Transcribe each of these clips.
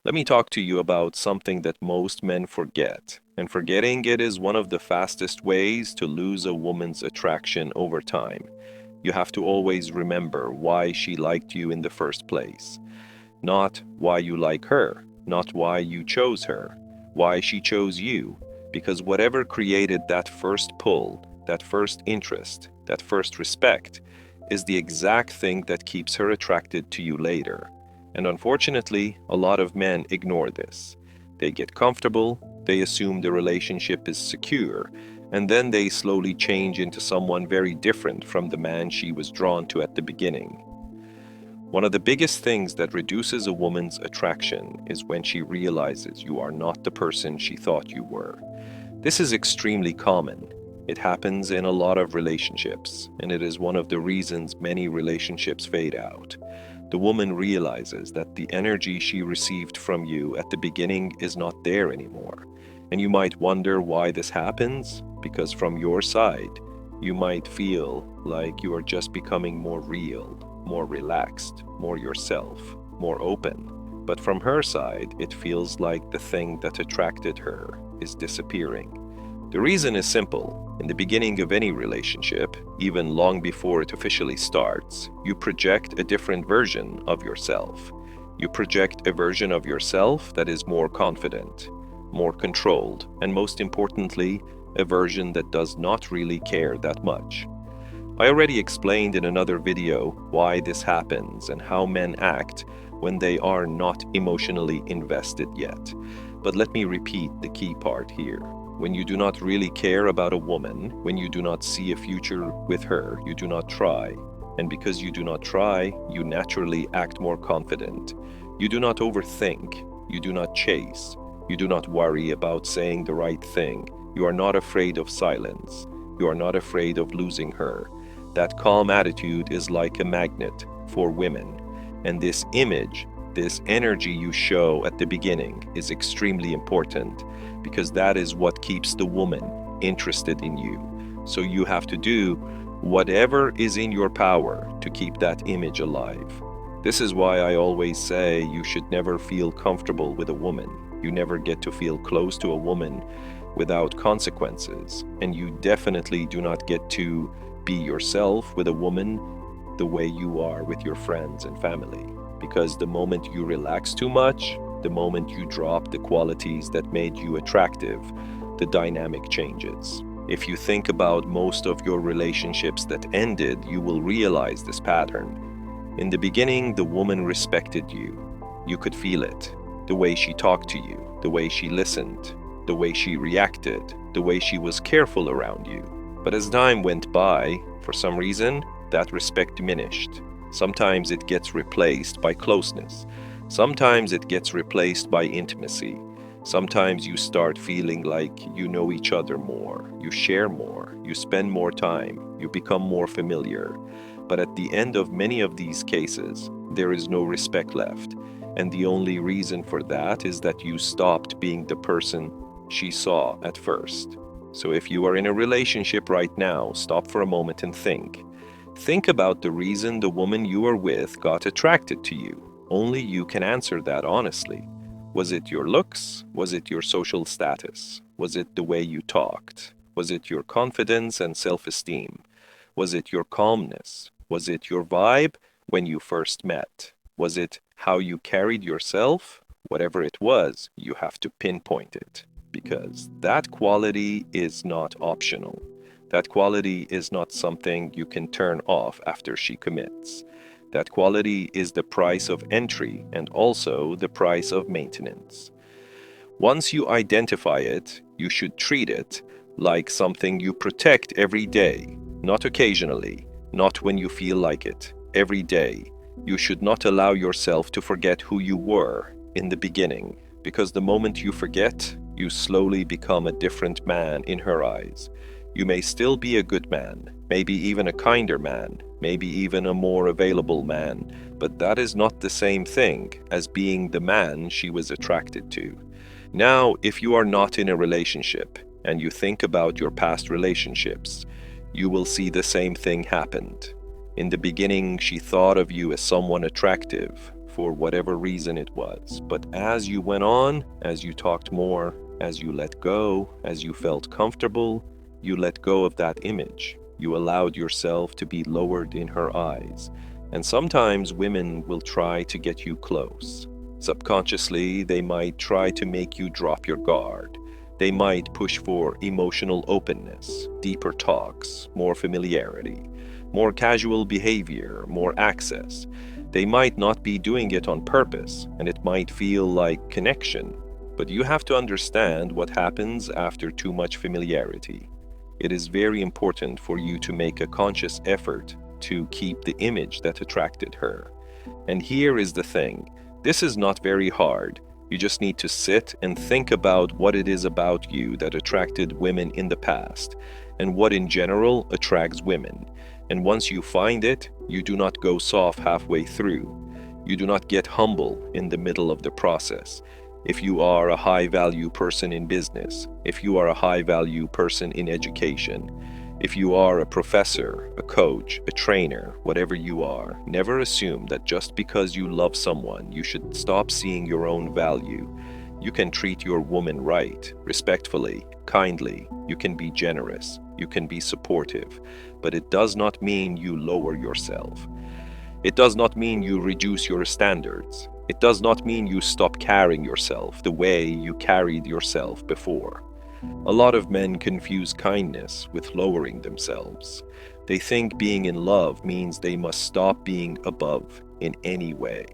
Let me talk to you about something that most men forget, and forgetting it is one of the fastest ways to lose a woman's attraction over time. You have to always remember why she liked you in the first place, not why you like her, not why you chose her, why she chose you, because whatever created that first pull, that first interest, that first respect, is the exact thing that keeps her attracted to you later. And unfortunately, a lot of men ignore this. They get comfortable, they assume the relationship is secure, and then they slowly change into someone very different from the man she was drawn to at the beginning. One of the biggest things that reduces a woman's attraction is when she realizes you are not the person she thought you were. This is extremely common. It happens in a lot of relationships, and it is one of the reasons many relationships fade out. The woman realizes that the energy she received from you at the beginning is not there anymore. And you might wonder why this happens, because from your side, you might feel like you are just becoming more real, more relaxed, more yourself, more open. But from her side, it feels like the thing that attracted her is disappearing. The reason is simple. In the beginning of any relationship, even long before it officially starts, you project a different version of yourself. You project a version of yourself that is more confident, more controlled, and most importantly, a version that does not really care that much. I already explained in another video why this happens and how men act when they are not emotionally invested yet. But let me repeat the key part here. When you do not really care about a woman, when you do not see a future with her, you do not try. And because you do not try, you naturally act more confident. You do not overthink. You do not chase. You do not worry about saying the right thing. You are not afraid of silence. You are not afraid of losing her. That calm attitude is like a magnet for women. And this image, this energy you show at the beginning is extremely important because that is what keeps the woman interested in you. So you have to do whatever is in your power to keep that image alive. This is why I always say you should never feel comfortable with a woman. You never get to feel close to a woman without consequences. And you definitely do not get to be yourself with a woman the way you are with your friends and family. Because the moment you relax too much, the moment you drop the qualities that made you attractive, the dynamic changes. If you think about most of your relationships that ended, you will realize this pattern. In the beginning, the woman respected you. You could feel it. The way she talked to you, the way she listened, the way she reacted, the way she was careful around you. But as time went by, for some reason, that respect diminished. Sometimes it gets replaced by closeness. Sometimes it gets replaced by intimacy. Sometimes you start feeling like you know each other more, you share more, you spend more time, you become more familiar. But at the end of many of these cases, there is no respect left. And the only reason for that is that you stopped being the person she saw at first. So if you are in a relationship right now, stop for a moment and think. Think about the reason the woman you are with got attracted to you. Only you can answer that honestly. Was it your looks? Was it your social status? Was it the way you talked? Was it your confidence and self-esteem? Was it your calmness? Was it your vibe when you first met? Was it how you carried yourself? Whatever it was, you have to pinpoint it because that quality is not optional. That quality is not something you can turn off after she commits. That quality is the price of entry and also the price of maintenance. Once you identify it, you should treat it like something you protect every day, not occasionally, not when you feel like it, every day. You should not allow yourself to forget who you were in the beginning, because the moment you forget, you slowly become a different man in her eyes. You may still be a good man, maybe even a kinder man, maybe even a more available man, but that is not the same thing as being the man she was attracted to. Now, if you are not in a relationship and you think about your past relationships, you will see the same thing happened. In the beginning, she thought of you as someone attractive, for whatever reason it was. But as you went on, as you talked more, as you let go, as you felt comfortable, you let go of that image. You allowed yourself to be lowered in her eyes. And sometimes women will try to get you close. Subconsciously, they might try to make you drop your guard. They might push for emotional openness, deeper talks, more familiarity, more casual behavior, more access. They might not be doing it on purpose, and it might feel like connection. But you have to understand what happens after too much familiarity. It is very important for you to make a conscious effort to keep the image that attracted her. And here is the thing, this is not very hard. You just need to sit and think about what it is about you that attracted women in the past, and what in general attracts women. And once you find it, you do not go soft halfway through. You do not get humble in the middle of the process. If you are a high value person in business, if you are a high value person in education, if you are a professor, a coach, a trainer, whatever you are, never assume that just because you love someone, you should stop seeing your own value. You can treat your woman right, respectfully, kindly. You can be generous. You can be supportive. But it does not mean you lower yourself. It does not mean you reduce your standards. It does not mean you stop carrying yourself the way you carried yourself before. A lot of men confuse kindness with lowering themselves. They think being in love means they must stop being above in any way.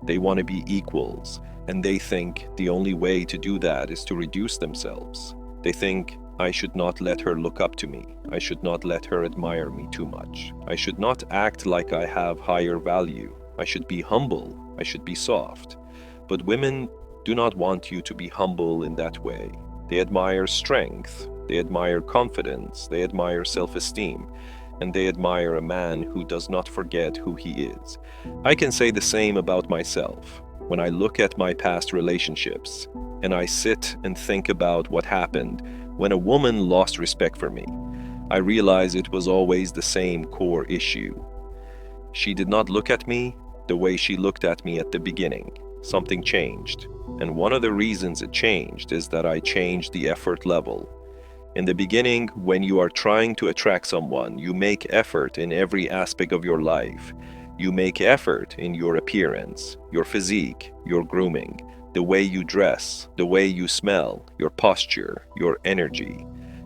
They want to be equals, and they think the only way to do that is to reduce themselves. They think, I should not let her look up to me. I should not let her admire me too much. I should not act like I have higher value. I should be humble. I should be soft. But women do not want you to be humble in that way. They admire strength, they admire confidence, they admire self-esteem, and they admire a man who does not forget who he is. I can say the same about myself. When I look at my past relationships, and I sit and think about what happened when a woman lost respect for me, I realize it was always the same core issue. She did not look at me the way she looked at me at the beginning. Something changed. And one of the reasons it changed is that I changed the effort level. In the beginning, when you are trying to attract someone, you make effort in every aspect of your life. You make effort in your appearance, your physique, your grooming, the way you dress, the way you smell, your posture, your energy.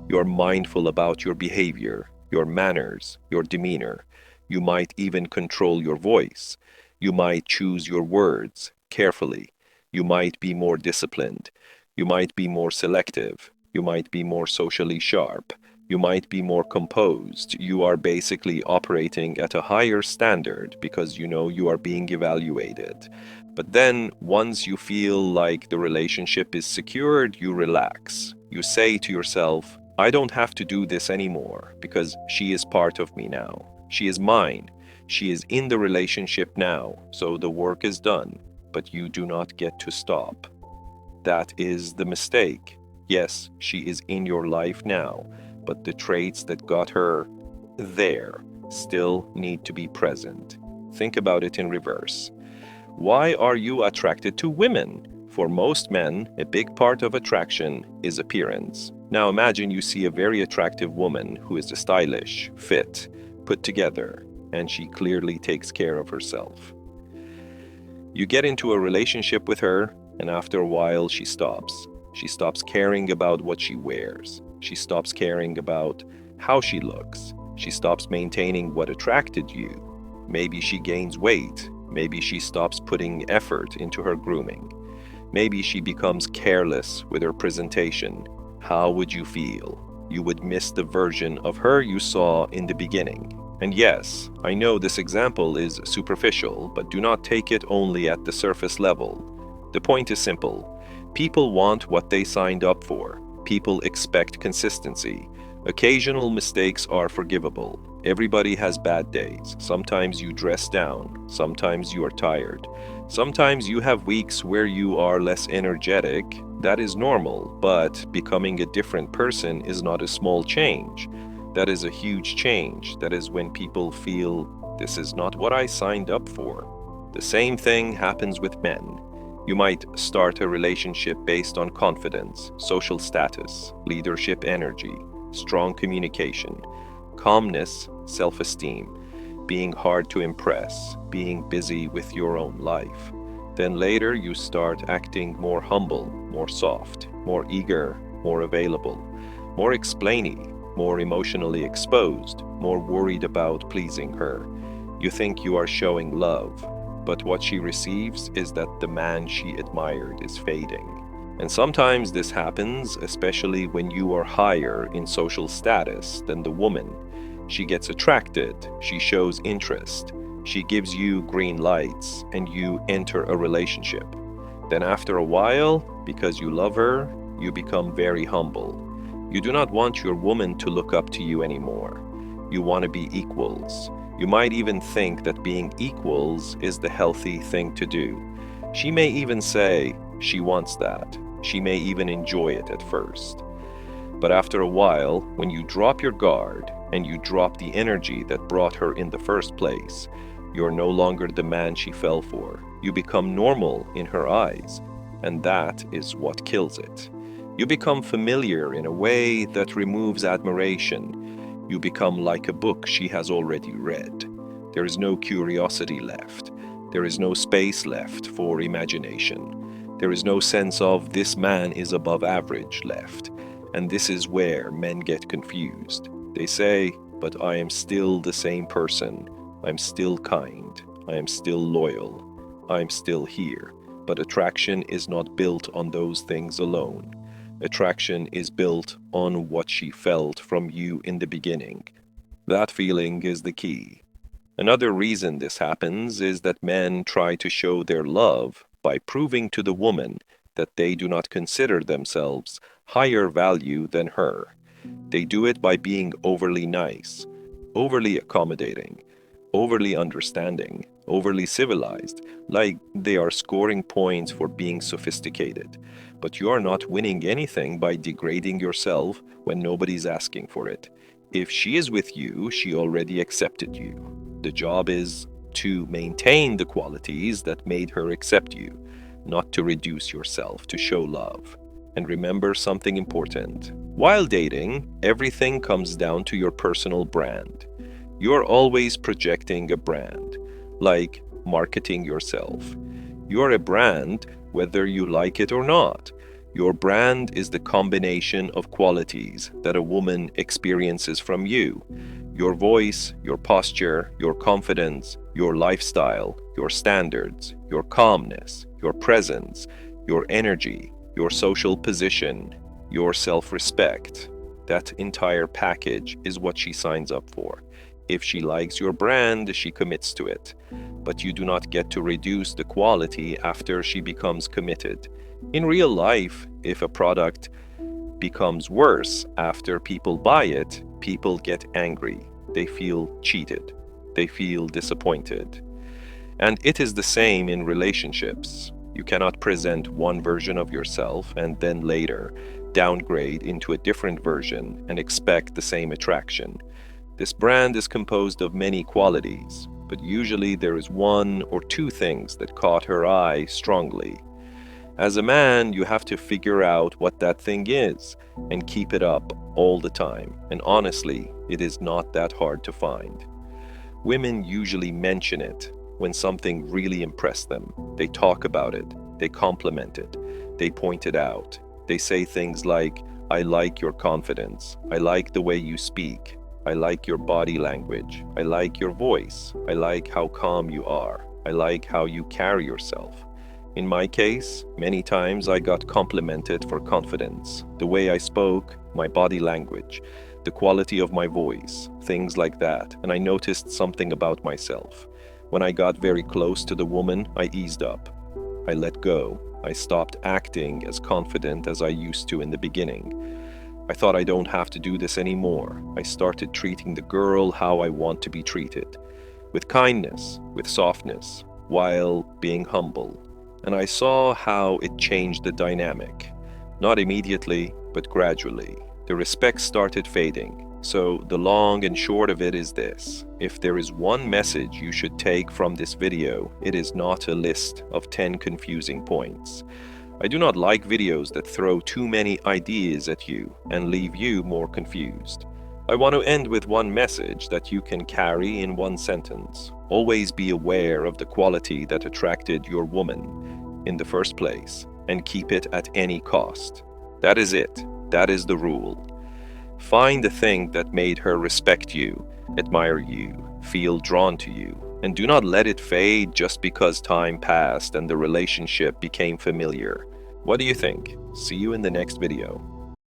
You're mindful about your behavior, your manners, your demeanor. You might even control your voice. You might choose your words carefully. You might be more disciplined. You might be more selective. You might be more socially sharp. You might be more composed. You are basically operating at a higher standard because you know you are being evaluated. But then, once you feel like the relationship is secured, you relax. You say to yourself, I don't have to do this anymore because she is part of me now. She is mine. She is in the relationship now, so the work is done. But you do not get to stop. That is the mistake. Yes, she is in your life now, but the traits that got her there still need to be present. Think about it in reverse. Why are you attracted to women? For most men, a big part of attraction is appearance. Now imagine you see a very attractive woman who is stylish, fit, put together, and she clearly takes care of herself. You get into a relationship with her, and after a while she stops. She stops caring about what she wears. She stops caring about how she looks. She stops maintaining what attracted you. Maybe she gains weight. Maybe she stops putting effort into her grooming. Maybe she becomes careless with her presentation. How would you feel? You would miss the version of her you saw in the beginning. And yes, I know this example is superficial, but do not take it only at the surface level. The point is simple. People want what they signed up for. People expect consistency. Occasional mistakes are forgivable. Everybody has bad days. Sometimes you dress down. Sometimes you are tired. Sometimes you have weeks where you are less energetic. That is normal, but becoming a different person is not a small change. That is a huge change. That is when people feel, this is not what I signed up for. The same thing happens with men. You might start a relationship based on confidence, social status, leadership energy, strong communication, calmness, self esteem, being hard to impress, being busy with your own life. Then later you start acting more humble, more soft, more eager, more available, more explainy, more emotionally exposed, more worried about pleasing her. You think you are showing love, but what she receives is that the man she admired is fading. And sometimes this happens, especially when you are higher in social status than the woman. She gets attracted, she shows interest, she gives you green lights, and you enter a relationship. Then, after a while, because you love her, you become very humble. You do not want your woman to look up to you anymore. You want to be equals. You might even think that being equals is the healthy thing to do. She may even say she wants that. She may even enjoy it at first. But after a while, when you drop your guard and you drop the energy that brought her in the first place, you're no longer the man she fell for. You become normal in her eyes, and that is what kills it. You become familiar in a way that removes admiration. You become like a book she has already read. There is no curiosity left. There is no space left for imagination. There is no sense of this man is above average left. And this is where men get confused. They say, but I am still the same person. I'm still kind. I am still loyal. I'm still here. But attraction is not built on those things alone. Attraction is built on what she felt from you in the beginning. That feeling is the key. Another reason this happens is that men try to show their love by proving to the woman that they do not consider themselves higher value than her. They do it by being overly nice, overly accommodating, overly understanding, overly civilized, like they are scoring points for being sophisticated. But you are not winning anything by degrading yourself when nobody's asking for it. If she is with you, she already accepted you. The job is to maintain the qualities that made her accept you, not to reduce yourself to show love. And remember something important. While dating, everything comes down to your personal brand. You're always projecting a brand, like marketing yourself. You're a brand whether you like it or not. Your brand is the combination of qualities that a woman experiences from you. Your voice, your posture, your confidence, your lifestyle, your standards, your calmness, your presence, your energy, your social position, your self-respect. That entire package is what she signs up for. If she likes your brand, she commits to it. But you do not get to reduce the quality after she becomes committed. In real life, if a product becomes worse after people buy it, people get angry. They feel cheated. They feel disappointed. And it is the same in relationships. You cannot present one version of yourself and then later downgrade into a different version and expect the same attraction. This brand is composed of many qualities, but usually there is one or two things that caught her eye strongly. As a man, you have to figure out what that thing is and keep it up all the time. And honestly, it is not that hard to find. Women usually mention it when something really impressed them. They talk about it, they compliment it, they point it out. They say things like, I like your confidence, I like the way you speak, I like your body language, I like your voice, I like how calm you are, I like how you carry yourself. In my case, many times I got complimented for confidence, the way I spoke, my body language, the quality of my voice, things like that, and I noticed something about myself. When I got very close to the woman, I eased up. I let go. I stopped acting as confident as I used to in the beginning. I thought I don't have to do this anymore. I started treating the girl how I want to be treated, with kindness, with softness, while being humble. And I saw how it changed the dynamic. Not immediately, but gradually. The respect started fading. So the long and short of it is this. If there is one message you should take from this video, it is not a list of 10 confusing points. I do not like videos that throw too many ideas at you and leave you more confused. I want to end with one message that you can carry in one sentence. Always be aware of the quality that attracted your woman in the first place and keep it at any cost. That is it. That is the rule. Find the thing that made her respect you, admire you, feel drawn to you, and do not let it fade just because time passed and the relationship became familiar. What do you think? See you in the next video.